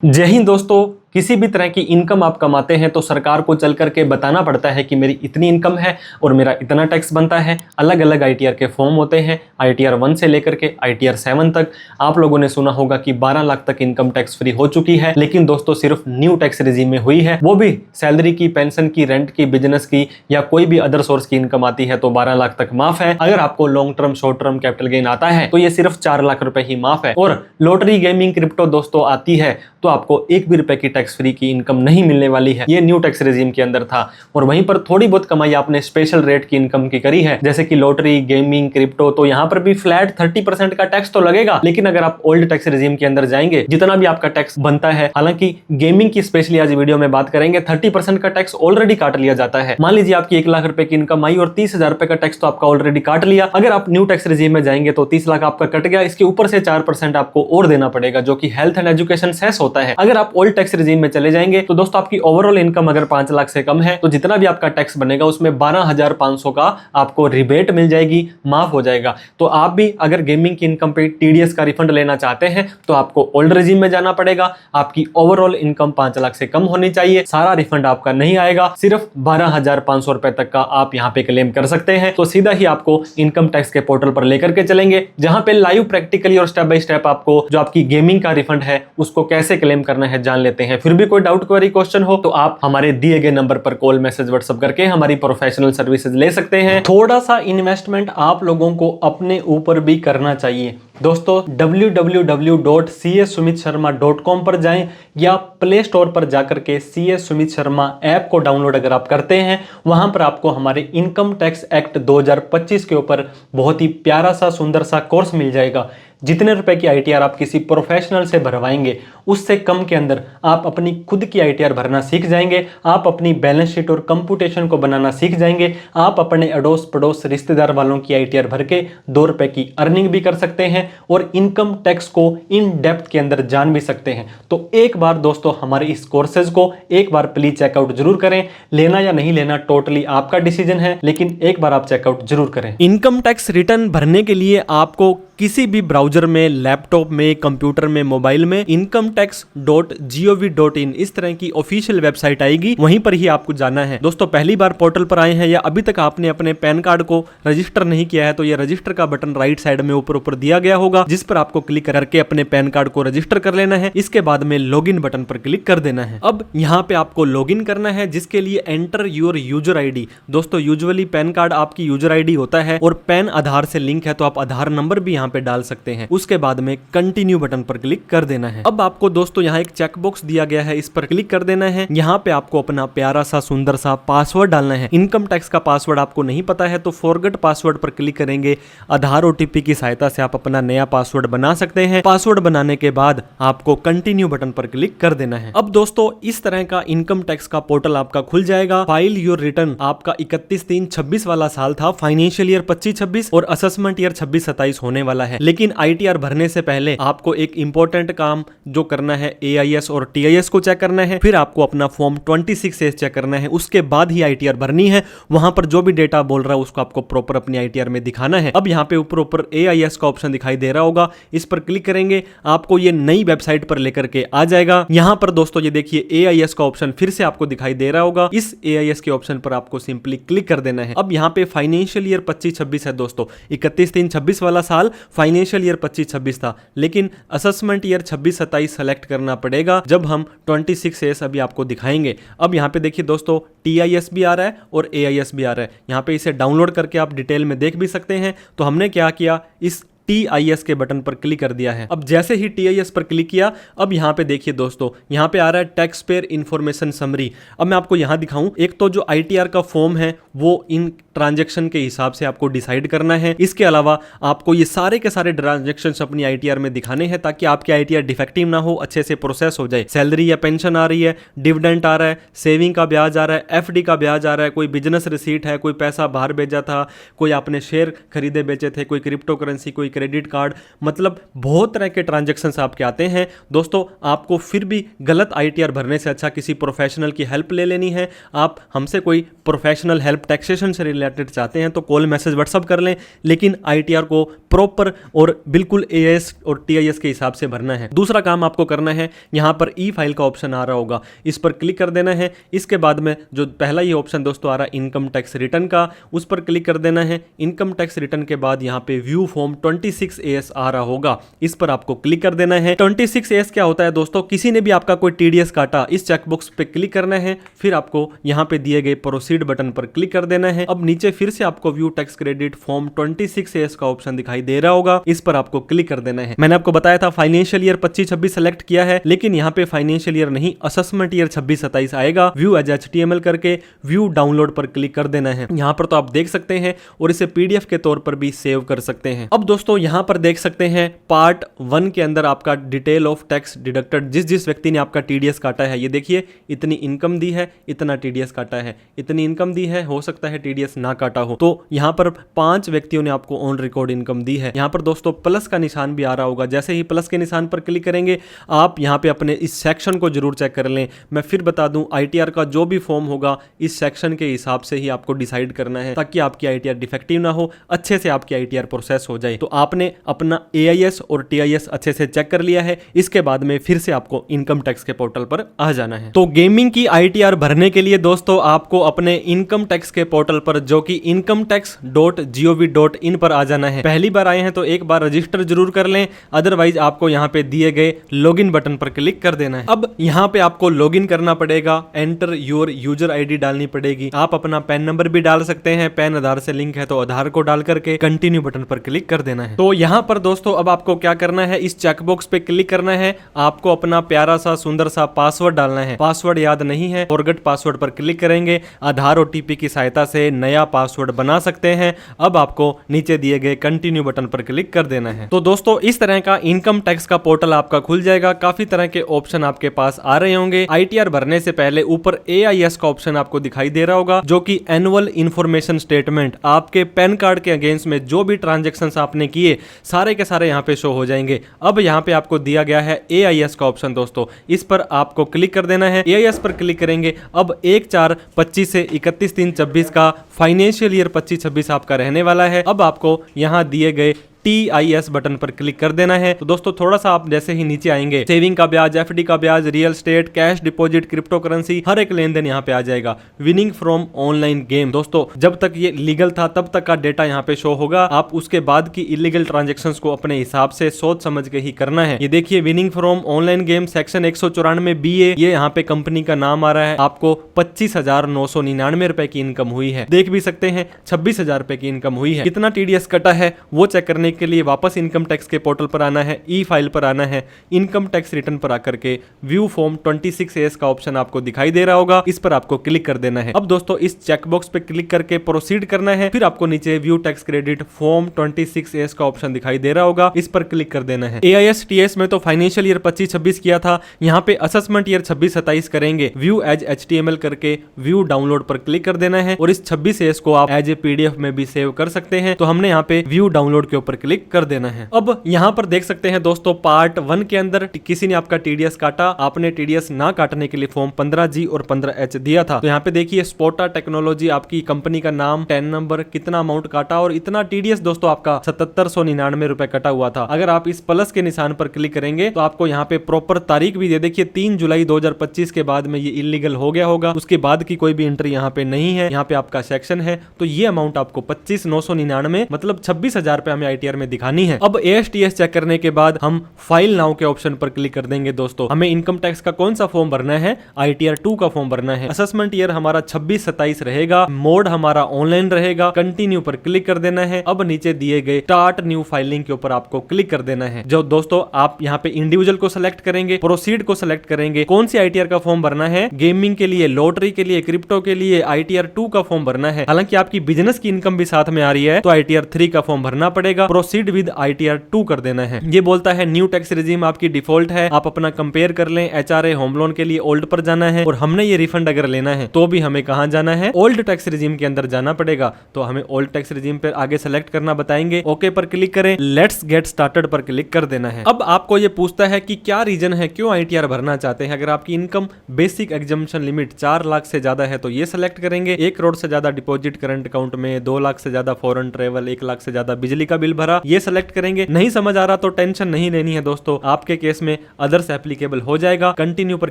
जय हिंद दोस्तों। किसी भी तरह की इनकम आप कमाते हैं तो सरकार को चल करके बताना पड़ता है कि मेरी इतनी इनकम है और मेरा इतना टैक्स बनता है। अलग अलग आईटीआर के फॉर्म होते हैं, आईटीआर 1 से लेकर के आईटीआर 7 तक। आप लोगों ने सुना होगा कि 12 लाख तक इनकम टैक्स फ्री हो चुकी है, लेकिन दोस्तों सिर्फ न्यू टैक्स रिजीम में हुई है, वो भी सैलरी की, पेंशन की, रेंट की, बिजनेस की या कोई भी अदर सोर्स की इनकम आती है तो 12 लाख तक माफ है। अगर आपको long term, short term capital gain आता है तो ये सिर्फ 4 लाख रुपए ही माफ है। और लॉटरी, गेमिंग, क्रिप्टो दोस्तों आती है तो आपको 1 भी रुपए की टैक्स फ्री की इनकम नहीं मिलने वाली है। ये न्यू टैक्स रेजिम के अंदर था। और वहीं पर थोड़ी बहुत कमाई आपने स्पेशल रेट की इनकम की करी है, जैसे कि लॉटरी, गेमिंग, क्रिप्टो, तो यहां पर भी फ्लैट 30% का टैक्स तो लगेगा। लेकिन अगर आप ओल्ड टैक्स रेजिम के अंदर जाएंगे, जितना भी आपका टैक्स बनता है, हालांकि गेमिंग की स्पेशली आज वीडियो में बात करेंगे, 30% का टैक्स ऑलरेडी काट लिया जाता है। मान लीजिए आपकी 1 लाख रुपए की इनकम आई और 30,000 रुपए का टैक्स तो आपका ऑलरेडी काट लिया। अगर आप न्यू टैक्स रेजिम में जाएंगे तो 30 लाख आपका कट गया, इसके ऊपर से 4% आपको और देना पड़ेगा, जो कि हेल्थ एंड एजुकेशन सेस होता है। अगर आप ओल्ड टैक्स रेजिम में चले जाएंगे तो दोस्तों आपकी ओवरऑल इनकम अगर 5 लाख से कम है तो जितना भी आपका टैक्स बनेगा उसमें 12,500 का आपको रिबेट मिल जाएगी, माफ हो जाएगा। तो आप भी अगर गेमिंग की इनकम पे टीडीएस का रिफंड लेना चाहते हैं तो आपको ओल्ड रेजिम में जाना पड़ेगा। आपकी ओवरऑल इनकम 5 लाख से कम होनी चाहिए। सारा रिफंड आपका नहीं आएगा, सिर्फ 12,500 रुपए तक का आप यहां पे क्लेम कर सकते हैं। तो सीधा ही आपको इनकम टैक्स के पोर्टल पर लेकर के चलेंगे, जहां पे लाइव प्रैक्टिकली और स्टेप बाय स्टेप आपको जो आपकी गेमिंग का रिफंड है उसको कैसे क्लेम करना है जान लेते हैं। फिर भी कोई डाउट, क्वेरी, क्वेश्चन हो तो आप हमारे दिए गए नंबर पर कॉल, मैसेज, व्हाट्सएप करके हमारी प्रोफेशनल सर्विसेज ले सकते हैं। थोड़ा सा इन्वेस्टमेंट आप लोगों को अपने ऊपर भी करना चाहिए दोस्तों। www.csumitsharma.com पर जाएं या प्ले स्टोर पर जाकर के CS सुमित शर्मा ऐप को डाउनलोड अगर आप करते हैं, वहां पर आपको हमारे इनकम टैक्स एक्ट 2025 के ऊपर बहुत ही प्यारा सा, सुंदर सा कोर्स मिल जाएगा। जितने रुपए की आईटीआर आप किसी प्रोफेशनल से भरवाएंगे उससे कम के अंदर आप अपनी खुद की आईटीआर भरना सीख जाएंगे। आप अपनी बैलेंस शीट और कंप्यूटेशन को बनाना सीख जाएंगे। आप अपने अड़ोस पड़ोस रिश्तेदार वालों की आईटीआर भर के 2 रुपए की अर्निंग भी कर सकते हैं और इनकम टैक्स को इन डेप्थ के अंदर जान भी सकते हैं। तो एक बार दोस्तों हमारे इस कोर्सेज को एक बार प्लीज चेकआउट जरूर करें। लेना या नहीं लेना टोटली आपका डिसीजन है, लेकिन एक बार आप चेकआउट जरूर करें। इनकम टैक्स रिटर्न भरने के लिए आपको किसी भी ब्राउजर में, लैपटॉप में, कंप्यूटर में, मोबाइल में incometax.gov.in इस तरह की ऑफिशियल वेबसाइट आएगी, वहीं पर ही आपको जाना है। दोस्तों पहली बार पोर्टल पर आए हैं या अभी तक आपने अपने पैन कार्ड को रजिस्टर नहीं किया है तो ये रजिस्टर का बटन राइट साइड में ऊपर दिया गया होगा, जिस पर आपको क्लिक करके अपने पैन कार्ड को रजिस्टर कर लेना है। इसके बाद में लॉगिन बटन पर क्लिक कर देना है। अब यहाँ पे आपको लॉगिन करना है, जिसके लिए एंटर योर यूजर आईडी। दोस्तों यूजुअली पैन कार्ड आपकी यूजर आईडी होता है और पैन आधार से लिंक है तो आप आधार नंबर भी यहाँ पे डाल सकते हैं। उसके बाद में कंटिन्यू बटन पर क्लिक कर देना है। अब आपको दोस्तों यहाँ एक चेक बॉक्स दिया गया है, इस पर क्लिक कर देना है। यहाँ पे आपको अपना प्यारा सा, सुंदर सा पासवर्ड डालना है। इनकम टैक्स का पासवर्ड आपको नहीं पता है तो फॉरगेट पासवर्ड पर क्लिक करेंगे। आधार ओटीपी की सहायता से आप अपना नया पासवर्ड बना सकते हैं। पासवर्ड बनाने के बाद आपको कंटिन्यू बटन पर क्लिक कर देना है। अब दोस्तों इस तरह का इनकम टैक्स का पोर्टल आपका खुल जाएगा। फाइल योर रिटर्न आपका 31/3/26 वाला साल था, फाइनेंशियल ईयर 25-26 और असेसमेंट ईयर 26-27 होने वाला है। लेकिन आईटीआर भरने से पहले आपको एक इंपॉर्टेंट काम जो करना है, एआईएस और टीआईएस को चेक करना है। फिर आपको अपना फॉर्म 26A चेक करना है। उसके बाद ही आईटीआर भरनी है। वहां पर जो भी डेटा बोल रहा है उसको आपको प्रॉपर अपनी आईटीआर में दिखाना है। अब यहाँ पे ऊपर एआईएस का ऑप्शन दिखाई दे रहा होगा, इस पर क्लिक करेंगे, आपको ये नई वेबसाइट पर लेकर के आ जाएगा। यहाँ पर दोस्तों ये देखिए एआईएस का ऑप्शन फिर से आपको दिखाई दे रहा होगा। इस एआईएस के ऑप्शन पर आपको सिंपली क्लिक कर देना है। अब यहाँ पे फाइनेंशियल ईयर 25-26 है दोस्तों। 31/3/26 वाला साल फाइनेंशियल ईयर 25-26 था, लेकिन असेसमेंट ईयर 26-27 सेलेक्ट करना पड़ेगा जब हम 26A अभी आपको दिखाएंगे। अब यहाँ पे देखिए दोस्तों टीआईएस भी आ रहा है और एआईएस भी आ रहा है। यहाँ पे इसे डाउनलोड करके आप डिटेल में देख भी सकते हैं। तो हमने क्या किया, इस TIS के बटन पर क्लिक कर दिया है। अब जैसे ही TIS पर क्लिक किया, अब यहाँ पे देखिए दोस्तों, यहाँ पे आ रहा है टैक्स पेयर इन्फॉर्मेशन समरी। अब मैं आपको यहाँ दिखाऊं, एक तो जो ITR का फॉर्म है वो इन ट्रांजैक्शन के हिसाब से आपको डिसाइड करना है। इसके अलावा आपको ये सारे के सारे ट्रांजैक्शन अपनी ITR में दिखाने हैं ताकि आपके ITR डिफेक्टिव ना हो, अच्छे से प्रोसेस हो जाए। सैलरी या पेंशन आ रही है, डिविडेंड आ रहा है, सेविंग का ब्याज आ रहा है, FD का ब्याज आ रहा है, कोई बिजनेस रिसीट है, कोई पैसा बाहर भेजा था, कोई आपने शेयर खरीदे बेचे थे, कोई क्रिप्टो करेंसी, कोई क्रेडिट कार्ड, मतलब बहुत तरह के ट्रांजैक्शंस आपके आते हैं। दोस्तों आपको फिर भी गलत ITR भरने से अच्छा किसी प्रोफेशनल की हेल्प ले लेनी है। आप हमसे कोई प्रोफेशनल हेल्प टैक्सेशन से रिलेटेड चाहते हैं तो कॉल मैसेज व्हाट्सअप कर लें, लेकिन ITR को प्रॉपर और बिल्कुल AS और TIS के हिसाब से भरना है। दूसरा काम आपको करना है, यहाँ पर ई फाइल का ऑप्शन आ रहा होगा, इस पर क्लिक कर देना है। इसके बाद में जो पहला ये ऑप्शन दोस्तों आ रहा है इनकम टैक्स रिटर्न का, उस पर क्लिक कर देना है। इनकम टैक्स रिटर्न के बाद यहाँ पे व्यू फॉर्म 26AS आ रहा होगा, इस पर आपको क्लिक कर देना है। 26AS क्या होता है दोस्तों, किसी ने भी आपका कोई TDS काटा, इस चेकबॉक्स पे क्लिक करना है, फिर आपको यहाँ पे दिए गए प्रोसीड बटन पर क्लिक कर देना है। अब नीचे फिर से आपको view tax credit form 26AS का ऑप्शन दिखाई दे रहा होगा, इस पर आपको क्लिक कर देना है। मैंने आपको बताया था फाइनेंशियल ईयर 25-26 सेलेक्ट किया है, लेकिन यहाँ पे फाइनेंशियल ईयर नहीं, असेसमेंट ईयर 26-27 आएगा। व्यू एज HTML करके व्यू डाउनलोड पर क्लिक कर देना है। यहाँ पर तो आप देख सकते हैं और इसे PDF के तौर पर भी सेव कर सकते हैं। अब दोस्तों यहाँ पर देख सकते हैं पार्ट 1 के अंदर आपका डिटेल ऑफ टैक्स डिडक्टेड, जिस व्यक्ति ने आपका TDS काटा है, ये देखिए इतनी इनकम दी है, इतना TDS काटा है, इतनी इनकम दी है, हो सकता है TDS ना काटा हो। तो यहाँ पर 5 व्यक्तियों ने आपको ऑन रिकॉर्ड इनकम दी है। यहाँ पर दोस्तों प्लस का निशान भी आ रहा होगा, जैसे ही प्लस के निशान पर क्लिक करेंगे आप यहाँ पे अपने इस सेक्शन को जरूर चेक कर लें। मैं फिर बता दूं, ITR का जो भी फॉर्म होगा इस सेक्शन के हिसाब से ही आपको डिसाइड करना है, ताकि आपकी ITR डिफेक्टिव ना हो, अच्छे से आपकी ITR प्रोसेस हो जाए। तो आपने अपना AIS और TIS अच्छे से चेक कर लिया है, इसके बाद में फिर से आपको इनकम टैक्स के पोर्टल पर आ जाना है। तो गेमिंग की ITR भरने के लिए दोस्तों आपको अपने इनकम टैक्स के पोर्टल पर, जो कि incometax.gov.in पर आ जाना है। पहली बार आए हैं तो एक बार रजिस्टर जरूर कर लें, अदरवाइज आपको यहाँ पे दिए गए लॉगिन बटन पर क्लिक कर देना है। अब यहाँ पे आपको लॉगिन करना पड़ेगा, एंटर योर यूजर ID डालनी पड़ेगी। आप अपना पैन नंबर भी डाल सकते हैं, पैन आधार से लिंक है तो आधार को डाल करके कंटिन्यू बटन पर क्लिक कर देना है। तो यहाँ पर दोस्तों अब आपको क्या करना है, इस चेकबॉक्स पे क्लिक करना है, आपको अपना प्यारा सा सुंदर सा पासवर्ड डालना है। पासवर्ड याद नहीं है, फॉरगेट पासवर्ड पर क्लिक करेंगे, आधार OTP की सहायता से नया पासवर्ड बना सकते हैं। अब आपको नीचे दिए गए कंटिन्यू बटन पर क्लिक कर देना है। तो दोस्तों इस तरह का इनकम टैक्स का पोर्टल आपका खुल जाएगा। काफी तरह के ऑप्शन आपके पास आ रहे होंगे। ITR भरने से पहले ऊपर AIS का ऑप्शन आपको दिखाई दे रहा होगा, जो कि एनुअल इंफॉर्मेशन स्टेटमेंट, आपके पैन कार्ड के अगेंस्ट में जो भी ट्रांजैक्शंस आपने किए सारे के सारे यहाँ पे शो हो जाएंगे। अब यहाँ पे आपको दिया गया है AIS का ऑप्शन दोस्तों, इस पर आपको क्लिक कर देना है। AIS पर क्लिक करेंगे, अब 1/4/25 से 31/3/24 का फाइनेंशियल ईयर 25-26 आपका रहने वाला है। अब आपको यहाँ दिए गए TIS बटन पर क्लिक कर देना है। तो दोस्तों थोड़ा सा आप जैसे ही नीचे आएंगे, सेविंग का ब्याज, FD का ब्याज, real estate, cash deposit, crypto currency, हर एक लेन देन यहाँ पे आ जाएगा। विनिंग फ्रॉम ऑनलाइन गेम, दोस्तों जब तक ये लीगल था तब तक का डेटा यहाँ पे शो होगा। आप उसके बाद की इलीगल ट्रांजेक्शन्स को अपने हिसाब से सोच समझ के ही करना है। ये देखिए winning from online game section 194 BA, ये यहाँ पे कंपनी का नाम आ रहा है। आपको 25,999 रुपए की इनकम हुई है, देख भी सकते हैं 26,000 रुपए की इनकम हुई है। कितना TDS कटा है वो चेक करने के लिए वापस इनकम टैक्स के पोर्टल पर आना है, ई फाइल पर आना है, इनकम टैक्स रिटर्न पर आकर के व्यू फॉर्म 26AS का ऑप्शन आपको दिखाई दे रहा होगा, इस पर आपको क्लिक कर देना है। अब दोस्तों इस चेकबॉक्स पे क्लिक करके प्रोसीड करना है, फिर आपको नीचे view tax credit form 26AS का ऑप्शन दिखाई दे रहा होगा, इस पर क्लिक कर देना है। AIS TS में तो फाइनेंशियल ईयर 25-26 किया था, यहाँ पे असेसमेंट ईयर 26-27 करेंगे। व्यू एज HTML करके व्यू डाउनलोड पर क्लिक कर देना है और इस 26AS को आप एज ए PDF में भी सेव कर सकते हैं। तो हमने यहाँ पे व्यू डाउनलोड के ऊपर क्लिक कर देना है। अब यहाँ पर देख सकते हैं दोस्तों पार्ट 1 के अंदर किसी ने आपका TDS काटा, आपने TDS ना काटने के लिए फॉर्म 15G और 15H दिया था। तो यहाँ पे देखिए स्पोटा टेक्नोलॉजी, आपकी कंपनी का नाम, टैन नंबर, कितना अमाउंट काटा और इतना TDS दोस्तों आपका 7799 रुपए कटा हुआ था। अगर आप इस प्लस के निशान पर क्लिक करेंगे तो आपको यहाँ पे प्रॉपर तारीख भी दे, देखिए 3 जुलाई 2025 के बाद में ये इलीगल हो गया होगा, उसके बाद की कोई भी एंट्री यहाँ पे नहीं है। यहाँ पे आपका सेक्शन है, तो ये अमाउंट आपको 25,999 मतलब 26,000 रुपए हमें ITR में दिखानी है। अब ASTS चेक करने के बाद हम फाइल नाउ के ऑप्शन पर क्लिक कर देंगे। दोस्तों हमें इनकम टैक्स का कौन सा फॉर्म भरना है, ITR 2 का फॉर्म भरना है। असेसमेंट ईयर हमारा 26-27 रहेगा, मोड हमारा ऑनलाइन रहेगा, कंटिन्यू पर क्लिक कर देना है। अब नीचे दिए गए स्टार्ट न्यू फाइलिंग के ऊपर आपको क्लिक कर देना है। जो दोस्तों आप यहाँ पे इंडिविजुअल को सिलेक्ट करेंगे, प्रोसीड को सिलेक्ट करेंगे, कौन सी ITR का फॉर्म भरना है, गेमिंग के लिए, लॉटरी के लिए, क्रिप्टो के लिए ITR 2 का फॉर्म भरना है। हालांकि आपकी बिजनेस की इनकम भी साथ में आ रही है तो ITR 3 का फॉर्म भरना पड़ेगा। प्रोसीड विद ITR 2 कर देना है। ये बोलता है न्यू टैक्स रिजीम आपकी डिफॉल्ट है, आप अपना कंपेयर कर लें। HRA होम लोन के लिए ओल्ड पर जाना है और हमने ये रिफंड अगर लेना है तो भी हमें कहां जाना है, ओल्ड टैक्स रिजीम के अंदर जाना पड़ेगा। तो हमें ओल्ड टैक्स रिजीम पर आगे सेलेक्ट करना बताएंगे, ओके पर क्लिक करें, लेट्स गेट स्टार्टेड पर क्लिक कर देना है। अब आपको ये पूछता है कि क्या रीजन है, क्यों ITR भरना चाहते हैं। अगर आपकी income basic exemption limit 4 lakh से ज्यादा है तो ये सेलेक्ट करेंगे, 1 करोड़ से ज्यादा डिपॉजिट करंट अकाउंट में, 2 लाख से ज्यादा फॉरेन ट्रेवल, 1 लाख से ज्यादा बिजली का बिल भरा, ये सेलेक्ट करेंगे। नहीं समझ आ रहा तो टेंशन नहीं लेनी है दोस्तों, आपके केस में अदर्स एप्लीकेबल हो जाएगा, कंटिन्यू पर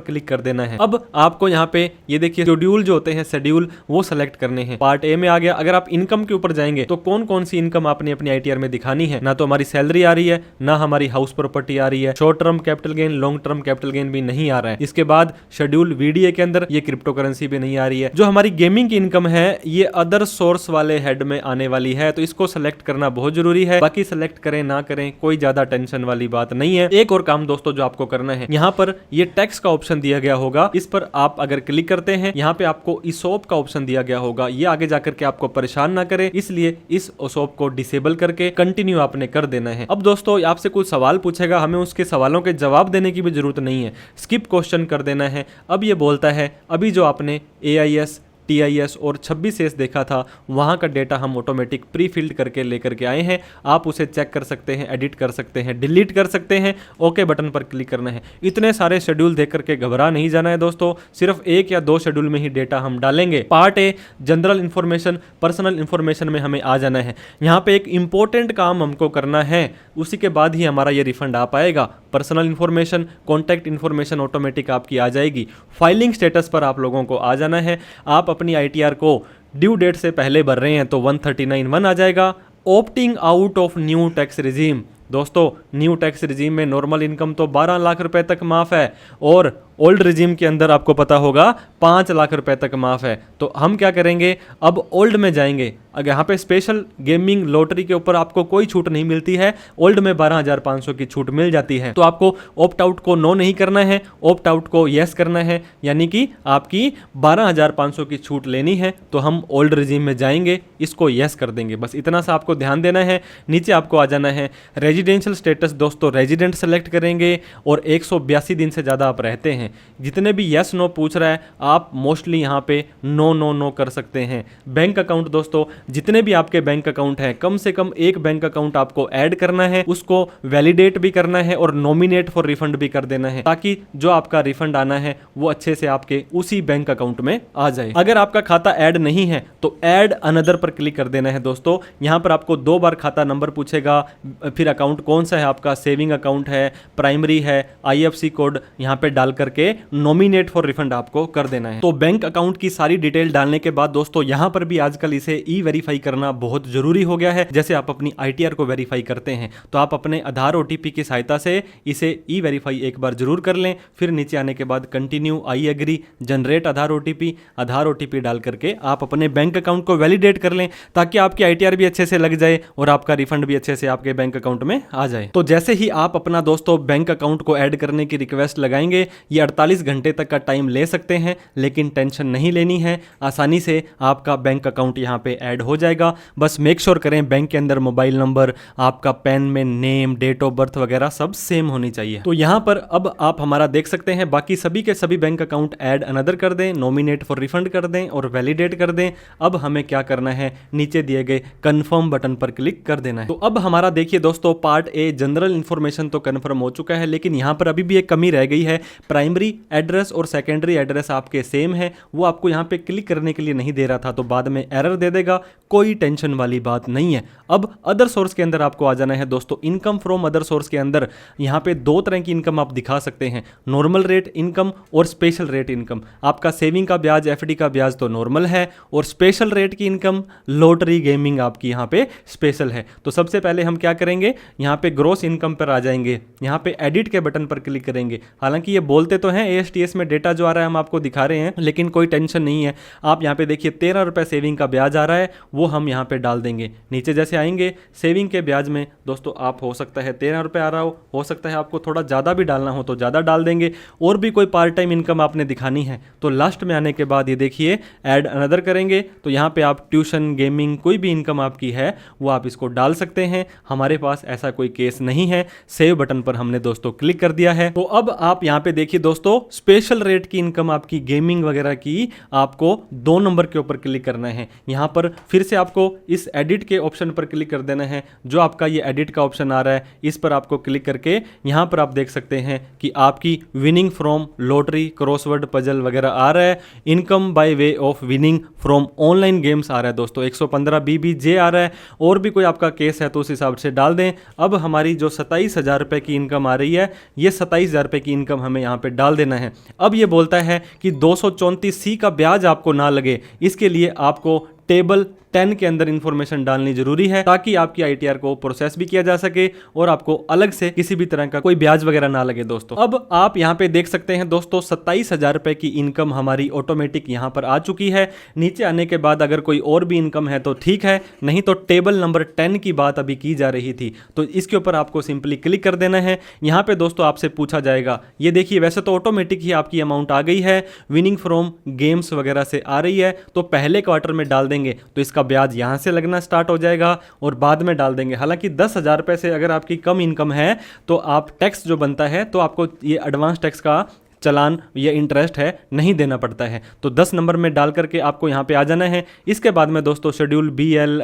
क्लिक कर देना है। अब आपको यहाँ पे ये देखिए शेड्यूल जो होते हैं, शेड्यूल वो सेलेक्ट करने हैं। पार्ट ए में आ गया। अगर आप इनकम के ऊपर जाएंगे तो कौन कौन सी इनकम आपने अपनी ITR में दिखानी है। ना तो हमारी सैलरी आ रही है, ना हमारी हाउस प्रॉपर्टी आ रही है, short term capital gain, long term capital gain भी नहीं आ रहा है। इसके बाद शेड्यूल VDA के अंदर ये क्रिप्टो करेंसी भी नहीं आ रही है। जो हमारी गेमिंग की इनकम है ये अदर सोर्स वाले हेड में आने वाली है, तो इसको सेलेक्ट करना बहुत जरूरी है। बाकी सेलेक्ट करें ना करें कोई ज्यादा टेंशन वाली बात नहीं है। एक और काम दोस्तों जो आपको करना है, यहाँ पर ये टैक्स का ऑप्शन दिया गया होगा, इस पर आप अगर क्लिक करते हैं यहाँ पे आपको ESOP का ऑप्शन दिया गया होगा। ये आगे जाकर के आपको परेशान ना करे, इसलिए इस ESOP को डिसेबल करके कंटिन्यू आपने कर देना है। अब दोस्तों आपसे कुछ सवाल पूछेगा, हमें उसके सवालों के जवाब देने की भी जरूरत नहीं है, स्किप क्वेश्चन कर देना है। अब ये बोलता है अभी जो आपने AIS TIS और 26S देखा था वहां का डेटा हम ऑटोमेटिक प्री फिल्ड करके लेकर के आए हैं। आप उसे चेक कर सकते हैं, एडिट कर सकते हैं, डिलीट कर सकते हैं, ओके बटन पर क्लिक करना है। इतने सारे शेड्यूल देख करके घबरा नहीं जाना है दोस्तों, सिर्फ 1 या 2 शेड्यूल में ही डेटा हम डालेंगे। Part a general information, personal information में हमें आ जाना है। यहाँ पे एक इंपॉर्टेंट काम हमको करना है, उसी के बाद ही हमारा ये रिफंड आ पाएगा। Personal information, contact information automatic आपकी आ जाएगी। फाइलिंग स्टेटस पर आप लोगों को आ जाना है। आप अपनी ITR को ड्यू डेट से पहले भर रहे हैं तो 139(1) आ जाएगा। Opting out of new tax regime, दोस्तों न्यू टैक्स रिजीम में नॉर्मल इनकम तो 12 लाख रुपए तक माफ है और ओल्ड रिजीम के अंदर आपको पता होगा 5 लाख रुपए तक माफ है। तो हम क्या करेंगे, अब ओल्ड में जाएंगे। अगर यहाँ पे स्पेशल गेमिंग लॉटरी के ऊपर आपको कोई छूट नहीं मिलती है, ओल्ड में 12,500 की छूट मिल जाती है। तो आपको ऑप्ट आउट को नो नहीं करना है, ऑप्ट आउट को यस करना है, यानी कि आपकी 12,500 की छूट लेनी है तो हम ओल्ड रिजीम में जाएंगे, इसको यस कर देंगे। बस इतना सा आपको ध्यान देना है। नीचे आपको आ जाना है। रेजिडेंशियल स्टेटस दोस्तों रेजिडेंट सेलेक्ट करेंगे और 182 दिन से ज़्यादा आप रहते हैं। जितने भी यस नो पूछ रहा है आप मोस्टली यहाँ पे नो नो नो कर सकते हैं। बैंक अकाउंट दोस्तों जितने भी आपके बैंक अकाउंट हैं कम से कम एक बैंक अकाउंट आपको ऐड करना है, उसको वैलिडेट भी करना है और नॉमिनेट फॉर रिफंड भी कर देना है, ताकि जो आपका रिफंड आना है वो अच्छे से आपके उसी बैंक अकाउंट में आ जाए। अगर आपका खाता ऐड नहीं है तो ऐड अनदर पर क्लिक कर देना है दोस्तों। यहाँ पर आपको 2 बार खाता नंबर पूछेगा, फिर अकाउंट कौन सा है आपका, सेविंग अकाउंट है, प्राइमरी है, IFSC कोड यहाँ पे डाल करके नॉमिनेट फॉर रिफंड आपको कर देना है। तो बैंक अकाउंट की सारी डिटेल डालने के बाद दोस्तों यहाँ पर भी आजकल इसे ई-वेरीफाई करना बहुत जरूरी हो गया है। जैसे आप अपनी ITR को वेरीफाई करते हैं तो आप अपने आधार OTP की सहायता से इसे ई-वेरीफाई एक बार जरूर कर लें। फिर नीचे आने के बाद continue, I agree, generate Aadhaar OTP डाल करके आप अपने बैंक अकाउंट को वैलिडेट कर लें, ताकि आपकी ITR भी अच्छे से लग जाए और आपका रिफंड भी अच्छे से आपके बैंक अकाउंट में आ जाए। तो जैसे ही आप अपना दोस्तों बैंक अकाउंट को ऐड करने की रिक्वेस्ट लगाएंगे, ये 48 घंटे तक का टाइम ले सकते हैं, लेकिन टेंशन नहीं लेनी है, आसानी से आपका बैंक अकाउंट यहाँ पे ऐड हो जाएगा। बस मेक श्योर करें बैंक के अंदर मोबाइल नंबर, आपका पैन में नेम, डेट ऑफ बर्थ वगैरह सब सेम होनी चाहिए। तो यहाँ पर अब आप हमारा देख सकते हैं, बाकी सभी के सभी बैंक अकाउंट ऐड अनदर कर दें, नॉमिनेट फॉर रिफंड कर दें और वैलिडेट कर दें। अब हमें क्या करना है, नीचे दिए गए कंफर्म बटन पर क्लिक कर देना है। तो अब हमारा देखिए दोस्तों पार्ट ए जनरल इंफॉर्मेशन तो कंफर्म हो चुका है, लेकिन यहाँ पर अभी भी एक कमी रह गई है। प्राइमरी एड्रेस और सेकेंडरी एड्रेस आपके सेम है, वो आपको यहाँ पे क्लिक करने के लिए नहीं दे रहा था, तो बाद में एरर दे देगा, कोई टेंशन वाली बात नहीं है। अब अदर सोर्स के अंदर आपको आ जाना है दोस्तों। इनकम फ्रॉम अदर सोर्स के अंदर यहाँ पे 2 तरह की इनकम आप दिखा सकते हैं, नॉर्मल रेट इनकम और स्पेशल रेट इनकम। आपका सेविंग का ब्याज, FD का ब्याज तो नॉर्मल है, और स्पेशल रेट की इनकम लॉटरी गेमिंग आपकी यहाँ पे स्पेशल है। तो सबसे पहले हम क्या करेंगे, यहाँ पे ग्रॉस इनकम पर आ जाएंगे, यहाँ पे एडिट के बटन पर क्लिक करेंगे। हालांकि ये बोलते तो तो हैं, ASTS में डेटा जो आ रहा है हम आपको दिखा रहे हैं, लेकिन कोई टेंशन नहीं है। आप यहाँ पे देखिए 13 रुपये सेविंग का ब्याज आ रहा है, वो हम यहाँ पे डाल देंगे। नीचे जैसे आएंगे सेविंग के ब्याज में दोस्तों, आप हो सकता है 13 रुपये आ रहा हो सकता है आपको थोड़ा ज़्यादा भी डालना हो तो ज़्यादा डाल देंगे। और भी कोई पार्ट टाइम इनकम आपने दिखानी है तो लास्ट में आने के बाद ये देखिए ऐड अनदर करेंगे, तो यहाँ पे आप ट्यूशन, गेमिंग, कोई भी इनकम आपकी है वो आप इसको डाल सकते हैं। हमारे पास ऐसा कोई केस नहीं है। सेव बटन पर हमने दोस्तों क्लिक कर दिया है। तो अब आप यहाँ पे देखिए दोस्तों, स्पेशल रेट की इनकम आपकी गेमिंग वगैरह की आपको 2 नंबर के ऊपर क्लिक करना है। यहाँ पर फिर से आपको इस एडिट के ऑप्शन पर क्लिक कर देना है। जो आपका ये एडिट का ऑप्शन आ रहा है इस पर आपको क्लिक करके यहाँ पर आप देख सकते हैं कि आपकी winning from lottery, crossword puzzle वगैरह आ रहा है। Income by way of winning from online games आ रहा है दोस्तों, 115 BBJ आ रहा है। और भी कोई आपका केस है तो उस हिसाब से डाल दें। अब हमारी जो 27,000 रुपये की इनकम आ रही है, ये 27,000 रुपये की इनकम हमें यहाँ पे डाल देना है। अब ये बोलता है कि 234C का ब्याज आपको ना लगे, इसके लिए आपको टेबल 10 के अंदर इंफॉर्मेशन डालनी जरूरी है, ताकि आपकी ITR को प्रोसेस भी किया जा सके और आपको अलग से किसी भी तरह का कोई ब्याज वगैरह ना लगे दोस्तों। अब आप यहाँ पे देख सकते हैं दोस्तों, 27,000 रुपये की इनकम हमारी ऑटोमेटिक यहाँ पर आ चुकी है। नीचे आने के बाद अगर कोई और भी इनकम है तो ठीक है, नहीं तो टेबल नंबर 10 की बात अभी की जा रही थी, तो इसके ऊपर आपको सिंपली क्लिक कर देना है। यहाँ पे दोस्तों आपसे पूछा जाएगा, ये देखिए वैसे तो ऑटोमेटिक ही आपकी अमाउंट आ गई है, विनिंग फ्रॉम गेम्स वगैरह से आ रही है, तो पहले क्वार्टर में डाल देंगे तो इसका ब्याज यहां से लगना स्टार्ट हो जाएगा और बाद में डाल देंगे। हालांकि 10,000 रुपये से अगर आपकी कम इनकम है तो आप टैक्स जो बनता है तो आपको ये एडवांस टैक्स का चलान या इंटरेस्ट है नहीं देना पड़ता है। तो 10 नंबर में डाल करके आपको यहाँ पे आ जाना है। इसके बाद में दोस्तों शेड्यूल BL,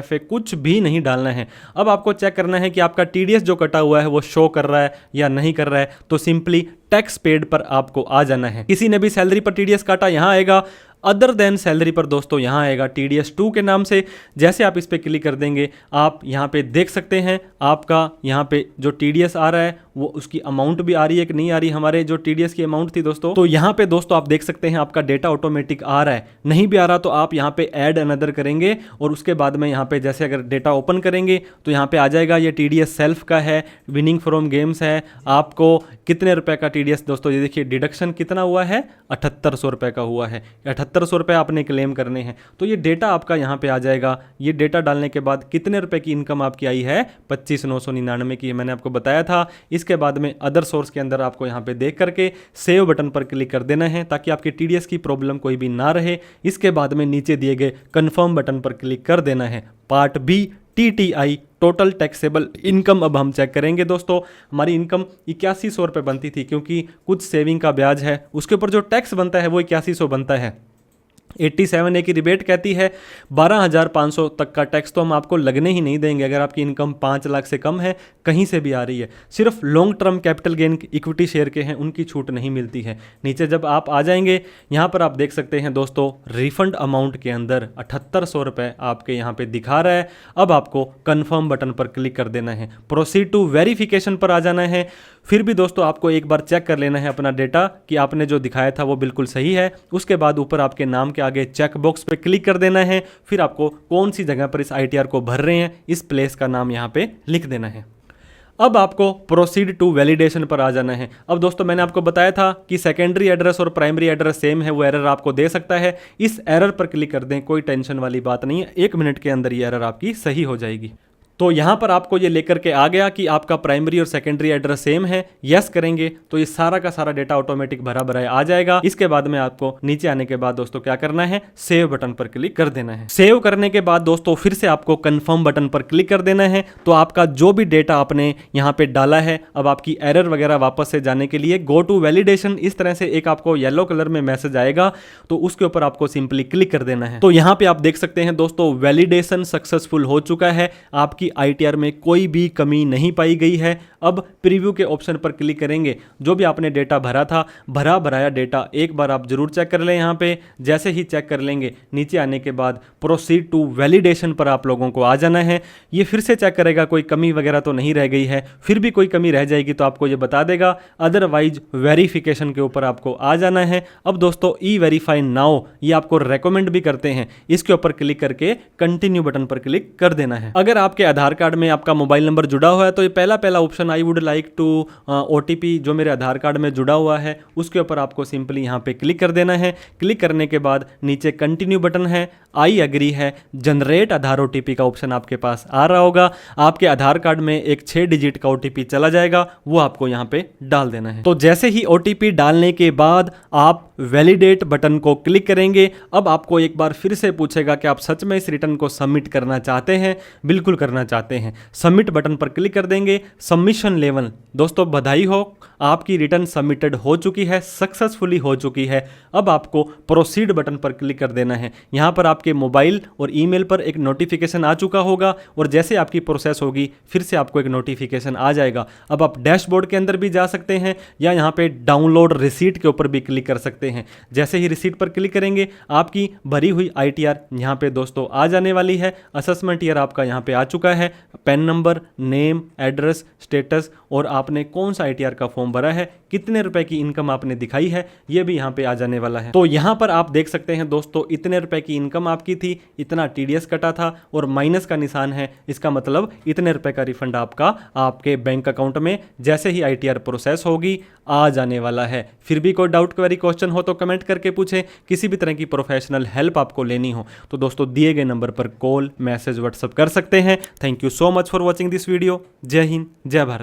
FA कुछ भी नहीं डालना है। अब आपको चेक करना है कि आपका TDS जो कटा हुआ है वो शो कर रहा है या नहीं कर रहा है, तो सिंपली टैक्स पेड पर आपको आ जाना है। किसी ने भी सैलरी पर TDS काटा, यहाँ आएगा अदर देन सैलरी पर दोस्तों यहाँ आएगा TDS 2 के नाम से। जैसे आप इस पर क्लिक कर देंगे आप यहाँ पे देख सकते हैं आपका यहाँ पे जो TDS आ रहा है वो उसकी अमाउंट भी आ रही है कि नहीं आ रही। हमारे जो TDS की अमाउंट थी दोस्तों, तो यहाँ पे दोस्तों आप देख सकते हैं आपका डेटा ऑटोमेटिक आ रहा है। नहीं भी आ रहा तो आप यहाँ पे ऐड अनदर करेंगे और उसके बाद में यहाँ पे जैसे अगर डेटा ओपन करेंगे तो यहाँ पे आ जाएगा ये TDS सेल्फ का है, विनिंग फ्रॉम गेम्स है। आपको कितने रुपए का TDS दोस्तों, ये देखिए डिडक्शन कितना हुआ है, 7800 रुपये का हुआ है। 7800 रुपये आपने क्लेम करने हैं, तो ये डेटा आपका यहाँ पे आ जाएगा। ये डेटा डालने के बाद कितने रुपए की इनकम आपकी आई है, 25,999 की मैंने आपको बताया था। इसके बाद में अदर सोर्स के अंदर आपको यहाँ पे देख करके सेव बटन पर क्लिक कर देना है ताकि आपकी TDS की प्रॉब्लम कोई भी ना रहे। इसके बाद में नीचे दिए गए कन्फर्म बटन पर क्लिक कर देना है। Part B TTI total taxable income अब हम चेक करेंगे दोस्तों। हमारी इनकम 8100 रुपये बनती थी, क्योंकि कुछ सेविंग का ब्याज है उसके ऊपर जो टैक्स बनता है वो 8100 बनता है। 87A की रिबेट कहती है 12,500 तक का टैक्स तो हम आपको लगने ही नहीं देंगे अगर आपकी इनकम 5 लाख से कम है, कहीं से भी आ रही है। सिर्फ long term capital gain equity share के हैं, उनकी छूट नहीं मिलती है। नीचे जब आप आ जाएंगे यहाँ पर आप देख सकते हैं दोस्तों, रिफंड अमाउंट के अंदर 7800 रुपये आपके यहाँ पे दिखा रहा है। अब आपको कन्फर्म बटन पर क्लिक कर देना है, प्रोसीड टू वेरिफिकेशन पर आ जाना है। फिर भी दोस्तों आपको एक बार चेक कर लेना है अपना डेटा कि आपने जो दिखाया था वो बिल्कुल सही है। उसके बाद ऊपर आपके नाम के आगे चेक बॉक्स पे क्लिक कर देना है। फिर आपको कौन सी जगह पर इस ITR को भर रहे हैं इस प्लेस का नाम यहाँ पे लिख देना है। अब आपको प्रोसीड टू वैलिडेशन पर आ जाना है। अब दोस्तों मैंने आपको बताया था कि सेकेंडरी एड्रेस और प्राइमरी एड्रेस सेम है, वो एरर आपको दे सकता है। इस एरर पर क्लिक कर दें, कोई टेंशन वाली बात नहीं है, 1 मिनट के अंदर ये एरर आपकी सही हो जाएगी। तो यहाँ पर आपको ये लेकर के आ गया कि आपका प्राइमरी और सेकेंडरी एड्रेस सेम है। यस करेंगे तो ये सारा का सारा डेटा ऑटोमेटिक भरा भरा आ जाएगा। इसके बाद में आपको नीचे आने के बाद दोस्तों क्या करना है, सेव बटन पर क्लिक कर देना है। सेव करने के बाद दोस्तों फिर से आपको कंफर्म बटन पर क्लिक कर देना है। तो आपका जो भी डेटा आपने यहाँ पे डाला है, अब आपकी एरर वगैरह वापस से जाने के लिए गो टू वैलिडेशन, इस तरह से एक आपको येलो कलर में मैसेज आएगा, तो उसके ऊपर आपको सिंपली क्लिक कर देना है। तो यहाँ पे आप देख सकते हैं दोस्तों, वैलिडेशन सक्सेसफुल हो चुका है। आपकी ITR में कोई भी कमी नहीं पाई गई है। अब प्रीव्यू के ऑप्शन पर क्लिक करेंगे, जो भी आपने डेटा भरा था, भरा भराया डेटा एक बार आप जरूर चेक कर लें। यहाँ पे जैसे ही चेक कर लेंगे, नीचे आने के बाद प्रोसीड टू वैलिडेशन पर आप लोगों को आ जाना है। ये फिर से चेक करेगा कोई कमी वगैरह तो नहीं रह गई है। फिर भी कोई कमी रह जाएगी तो आपको ये बता देगा, अदरवाइज वेरिफिकेशन के ऊपर आपको आ जाना है। अब दोस्तों ई वेरीफाई नाउ ये आपको रेकमेंड भी करते हैं, इसके ऊपर क्लिक करके कंटिन्यू बटन पर क्लिक कर देना है। अगर आपके आधार आधार कार्ड में आपका मोबाइल नंबर जुड़ा हुआ है तो ये पहला option I would like to OTP जो मेरे आधार कार्ड में जुड़ा हुआ है उसके ऊपर आपको सिंपली यहाँ पे क्लिक कर देना है। क्लिक करने के बाद नीचे कंटिन्यू बटन है, आई एग्री है, जनरेट आधार OTP का ऑप्शन आपके पास आ रहा होगा। आपके आधार कार्ड में एक 6 डिजिट का OTP चला जाएगा, वो आपको यहाँ पे डाल देना है। तो जैसे ही OTP डालने के बाद आप वैलिडेट बटन को क्लिक करेंगे। अब आपको एक बार फिर से पूछेगा कि आप सच में इस रिटर्न को सबमिट करना चाहते हैं। बिल्कुल करना चाहते हैं, सबमिट बटन पर क्लिक कर देंगे। सबमिशन लेवल, दोस्तों बधाई हो, आपकी रिटर्न सबमिटेड हो चुकी है, सक्सेसफुली हो चुकी है। अब आपको प्रोसीड बटन पर क्लिक कर देना है। यहाँ पर आपके मोबाइल और ईमेल पर एक नोटिफिकेशन आ चुका होगा और जैसे आपकी प्रोसेस होगी फिर से आपको एक नोटिफिकेशन आ जाएगा। अब आप डैशबोर्ड के अंदर भी जा सकते हैं या यहाँ पे डाउनलोड रिसीट के ऊपर भी क्लिक कर सकते हैं। जैसे ही रिसीट पर क्लिक करेंगे आपकी भरी हुई ITR यहाँ पे दोस्तों आ जाने वाली है। असेसमेंट ईयर आपका यहाँ पे आ चुका है, pan number, name, address, status और आपने कौन सा ITR का फॉर्म भरा है, कितने रुपए की इनकम आपने दिखाई है, ये भी यहाँ पे आ जाने वाला है। तो यहाँ पर आप देख सकते हैं दोस्तों इतने रुपए की इनकम आपकी थी, इतना TDS कटा था और माइनस का निशान है, इसका मतलब इतने रुपए का रिफंड आपका आपके बैंक अकाउंट में जैसे ही ITR प्रोसेस होगी आ जाने वाला है। फिर भी कोई डाउट, क्वेरी, क्वेश्चन हो तो कमेंट करके पूछें। किसी भी तरह की प्रोफेशनल हेल्प आपको लेनी हो तो दोस्तों दिए गए नंबर पर कॉल, मैसेज, व्हाट्सएप कर सकते हैं। Thank you so much for watching this video. जय हिंद, जय भारत।